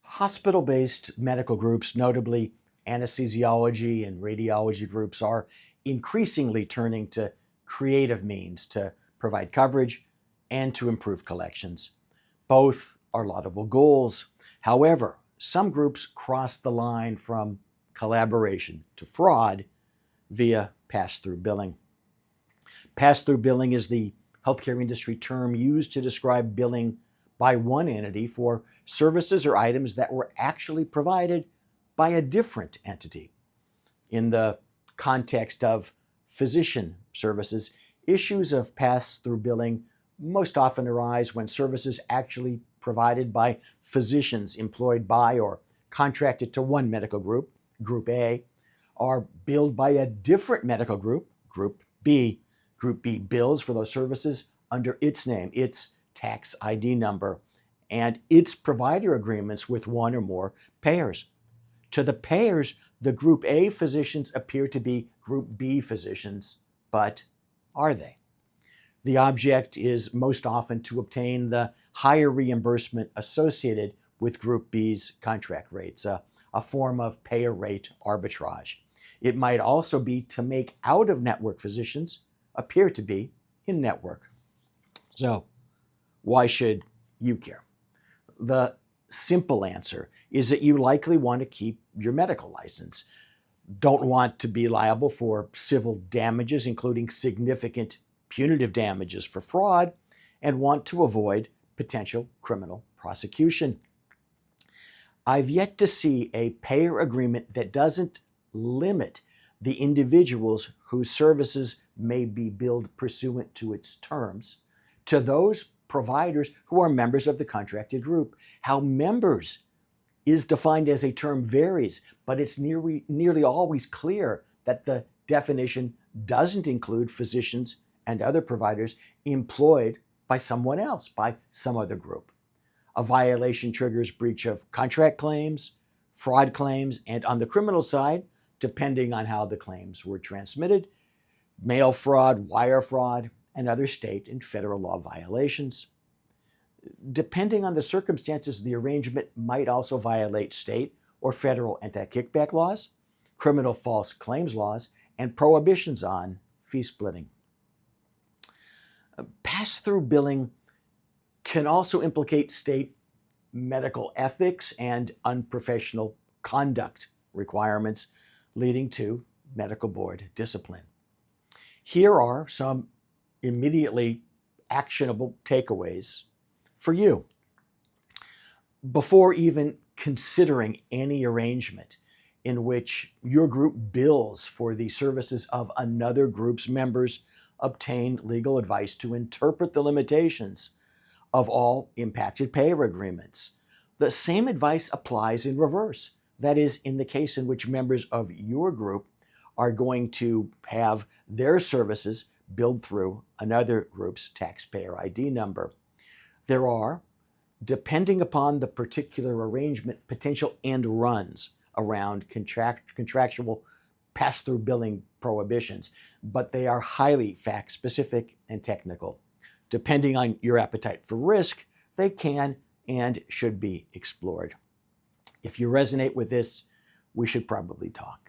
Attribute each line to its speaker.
Speaker 1: Hospital-based medical groups, notably anesthesiology and radiology groups, are increasingly turning to creative means to provide coverage and to improve collections. Both are laudable goals. However, some groups cross the line from collaboration to fraud via pass-through billing. Pass-through billing is the healthcare industry term used to describe billing by one entity for services or items that were actually provided by a different entity. In the context of physician services, issues of pass-through billing most often arise when services actually provided by physicians employed by or contracted to one medical group, Group A, are billed by a different medical group, Group B. Group B bills for those services under its name, its tax ID number, and its provider agreements with one or more payers. To the payers, the Group A physicians appear to be Group B physicians, but are they? The object is most often to obtain the higher reimbursement associated with Group B's contract rates, a form of payer rate arbitrage. It might also be to make out-of-network physicians appear to be in-network. So, why should you care? The simple answer is that you likely want to keep your medical license, don't want to be liable for civil damages, including significant punitive damages for fraud, and want to avoid potential criminal prosecution. I've yet to see a payer agreement that doesn't limit the individuals whose services may be billed pursuant to its terms to those providers who are members of the contracted group. How members is defined as a term varies, but it's nearly always clear that the definition doesn't include physicians and other providers employed by someone else, by some other group. A violation triggers breach of contract claims, fraud claims, and on the criminal side, depending on how the claims were transmitted, mail fraud, wire fraud, and other state and federal law violations. Depending on the circumstances, the arrangement might also violate state or federal anti-kickback laws, criminal false claims laws, and prohibitions on fee splitting. Pass-through billing can also implicate state medical ethics and unprofessional conduct requirements, leading to medical board discipline. Here are some immediately actionable takeaways for you. Before even considering any arrangement in which your group bills for the services of another group's members, obtain legal advice to interpret the limitations of all impacted payer agreements. The same advice applies in reverse. That is, in the case in which members of your group are going to have their services billed through another group's taxpayer ID number. There are, depending upon the particular arrangement, potential end runs around contractual pass-through billing prohibitions, but they are highly fact-specific and technical. Depending on your appetite for risk, they can and should be explored. If you resonate with this, we should probably talk.